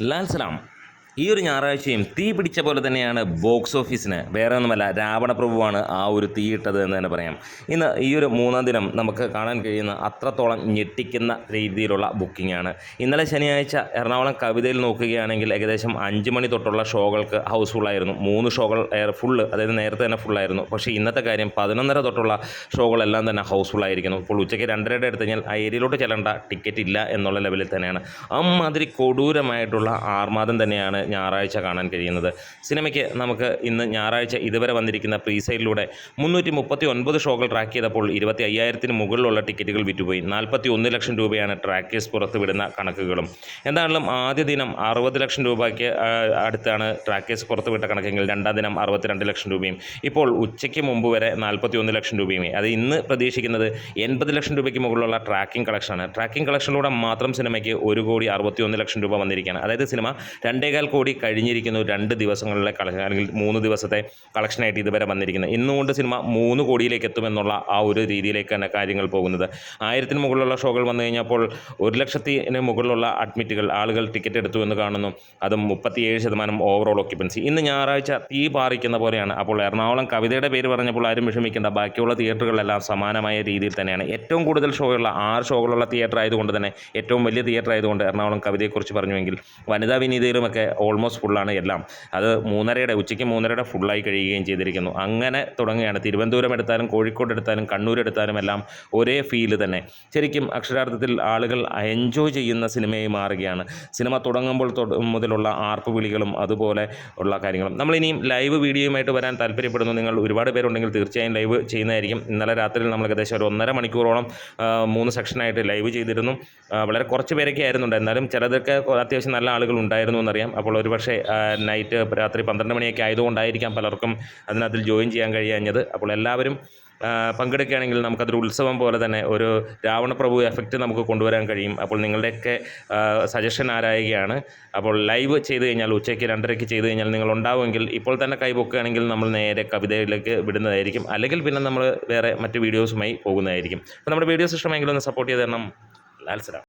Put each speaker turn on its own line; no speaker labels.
ലാൽ സലാം. ഈ ഒരു ഞായറാഴ്ചയും തീ പിടിച്ച പോലെ തന്നെയാണ് ബോക്സ് ഓഫീസിന്. വേറെ ഒന്നുമല്ല, രാവണപ്രഭുവാണ് ആ ഒരു തീയിട്ടത് എന്ന് തന്നെ പറയാം. ഇന്ന് ഈ ഒരു മൂന്നാം ദിനം നമുക്ക് കാണാൻ കഴിയുന്ന അത്രത്തോളം ഞെട്ടിക്കുന്ന രീതിയിലുള്ള ബുക്കിംഗാണ്. ഇന്നലെ ശനിയാഴ്ച എറണാകുളം കവിതയിൽ നോക്കുകയാണെങ്കിൽ ഏകദേശം 5 മണി തൊട്ടുള്ള ഷോകൾക്ക് ഹൗസ്ഫുള്ളായിരുന്നു. 3 ഷോകൾ ഫുള്ള്, അതായത് നേരത്തെ തന്നെ ഫുള്ളായിരുന്നു. പക്ഷേ ഇന്നത്തെ കാര്യം 11:30 തൊട്ടുള്ള ഷോകളെല്ലാം തന്നെ ഹൗസ്ഫുള്ളായിരിക്കുന്നു. ഇപ്പോൾ ഉച്ചയ്ക്ക് 2:30 എടുത്തു കഴിഞ്ഞാൽ ആ ഏരിയയിലോട്ട് ചെല്ലേണ്ട, ടിക്കറ്റ് ഇല്ല എന്നുള്ള ലെവലിൽ തന്നെയാണ്. അമ്മാതിരി കൊടൂരമായിട്ടുള്ള ആർമാദം തന്നെയാണ് ഞായറാഴ്ച കാണാൻ കഴിയുന്നത്. സിനിമയ്ക്ക് നമുക്ക് ഇന്ന് ഞായറാഴ്ച ഇതുവരെ വന്നിരിക്കുന്ന പ്രീസെയിലൂടെ 339 ഷോകൾ ട്രാക്ക് ചെയ്തപ്പോൾ 25,000-ന് മുകളിലുള്ള ടിക്കറ്റുകൾ വിറ്റുപോയി. 41 ലക്ഷം രൂപയാണ് ട്രാക്കേഴ്സ് പുറത്തുവിടുന്ന കണക്കുകളും. എന്താണെങ്കിലും ആദ്യ ദിനം 60 ലക്ഷം രൂപയ്ക്ക് അടുത്താണ് ട്രാക്കേഴ്സ് പുറത്തുവിട്ട കണക്കെങ്കിൽ രണ്ടാം ദിനം 62 ലക്ഷം രൂപയും ഇപ്പോൾ ഉച്ചയ്ക്ക് മുമ്പ് വരെ 41 ലക്ഷം രൂപയും. അത് ഇന്ന് പ്രതീക്ഷിക്കുന്നത് 80 ലക്ഷം രൂപയ്ക്ക് മുകളിലുള്ള ട്രാക്കിംഗ് കളക്ഷനാണ്. ട്രാക്കിംഗ് കളക്ഷനിലൂടെ മാത്രം സിനിമയ്ക്ക് 1,61 ലക്ഷം രൂപ വന്നിരിക്കുകയാണ്. അതായത് സിനിമ 2.25 കോടി കഴിഞ്ഞിരിക്കുന്നു 2 ദിവസങ്ങളിലെ കളക്ഷൻ, അല്ലെങ്കിൽ 3 ദിവസത്തെ കളക്ഷനായിട്ട് ഇതുവരെ വന്നിരിക്കുന്നത്. ഇന്നുകൊണ്ട് സിനിമ 3 കോടിയിലേക്ക് എത്തുമെന്നുള്ള ആ ഒരു രീതിയിലേക്ക് തന്നെ കാര്യങ്ങൾ പോകുന്നത്. 1000-ന് മുകളിലുള്ള ഷോകൾ വന്നു കഴിഞ്ഞപ്പോൾ 1 ലക്ഷത്തിന് മുകളിലുള്ള അഡ്മിറ്റുകൾ, ആളുകൾ ടിക്കറ്റ് എടുത്തു എന്ന് കാണുന്നു. അതും 37% ഓവറോൾ ഓക്യുപ്പൻസി. ഇന്ന് ഞായറാഴ്ച തീ പാറിക്കുന്ന പോലെയാണ്. അപ്പോൾ എറണാകുളം കവിതയുടെ പേര് പറഞ്ഞപ്പോൾ ആരും വിഷമിക്കേണ്ട, ബാക്കിയുള്ള തിയേറ്ററുകളിലെല്ലാം സമാനമായ രീതിയിൽ തന്നെയാണ്. ഏറ്റവും കൂടുതൽ ഷോയുള്ള 6 ഷോകളുള്ള തിയേറ്റർ ആയതുകൊണ്ട് തന്നെ, ഏറ്റവും വലിയ തിയേറ്റർ ആയതുകൊണ്ട് എറണാകുളം കവിതയെക്കുറിച്ച് പറഞ്ഞുവെങ്കിൽ വനിതാ വിനീതയിലുമൊക്കെ ഓൾമോസ്റ്റ് ഫുള്ളാണ് എല്ലാം. അത് 3:30 ഉച്ചയ്ക്ക് 3:30 ഫുള്ളായി കഴിയുകയും ചെയ്തിരിക്കുന്നു. അങ്ങനെ തുടങ്ങുകയാണ്. തിരുവനന്തപുരം എടുത്താലും കോഴിക്കോട് എടുത്താലും കണ്ണൂർ എടുത്താലും എല്ലാം ഒരേ ഫീല് തന്നെ. ശരിക്കും അക്ഷരാർത്ഥത്തിൽ ആളുകൾ എൻജോയ് ചെയ്യുന്ന സിനിമയായി മാറുകയാണ്. സിനിമ തുടങ്ങുമ്പോൾ മുതലുള്ള ആർപ്പ് വിളികളും അതുപോലെ ഉള്ള കാര്യങ്ങളും. നമ്മളിനിയും ലൈവ് വീഡിയോയുമായിട്ട് വരാൻ താല്പര്യപ്പെടുന്നു. നിങ്ങൾ ഒരുപാട് പേരുണ്ടെങ്കിൽ തീർച്ചയായും ലൈവ് ചെയ്യുന്നതായിരിക്കും. ഇന്നലെ രാത്രിയിൽ നമ്മൾ ഏകദേശം ഒരു 1.5 മണിക്കൂറോളം 3 സെക്ഷനായിട്ട് ലൈവ് ചെയ്തിരുന്നു. വളരെ കുറച്ച് പേരൊക്കെ ആയിരുന്നുണ്ട്. എന്നാലും ചിലതൊക്കെ അത്യാവശ്യം നല്ല ആളുകൾ ഉണ്ടായിരുന്നു എന്നറിയാം. അപ്പോൾ ഒരുപക്ഷെ നൈറ്റ് രാത്രി 12 മണിയൊക്കെ ആയതുകൊണ്ടായിരിക്കാം പലർക്കും അതിനകത്തിൽ ജോയിൻ ചെയ്യാൻ കഴിയാഞ്ഞത്. അപ്പോൾ എല്ലാവരും പങ്കെടുക്കുകയാണെങ്കിൽ നമുക്കതൊരു ഉത്സവം പോലെ തന്നെ ഒരു രാവണപ്രഭു എഫക്റ്റ് നമുക്ക് കൊണ്ടുവരാൻ കഴിയും. അപ്പോൾ നിങ്ങളുടെയൊക്കെ സജഷൻ ആരായുകയാണ്. അപ്പോൾ ലൈവ് ചെയ്ത് കഴിഞ്ഞാൽ ഉച്ചയ്ക്ക് 2:30 ചെയ്ത് കഴിഞ്ഞാൽ നിങ്ങൾ ഉണ്ടാവുമെങ്കിൽ ഇപ്പോൾ തന്നെ കൈപൊക്കുകയാണെങ്കിൽ നമ്മൾ നേരെ കവിതയിലേക്ക് വിടുന്നതായിരിക്കും. അല്ലെങ്കിൽ പിന്നെ നമ്മൾ വേറെ മറ്റ് വീഡിയോസുമായി പോകുന്നതായിരിക്കും. അപ്പോൾ നമ്മുടെ വീഡിയോസ് ഇഷ്ടമെങ്കിലും ഒന്ന് സപ്പോർട്ട് ചെയ്ത് തരണം. ലാൽ സലാം.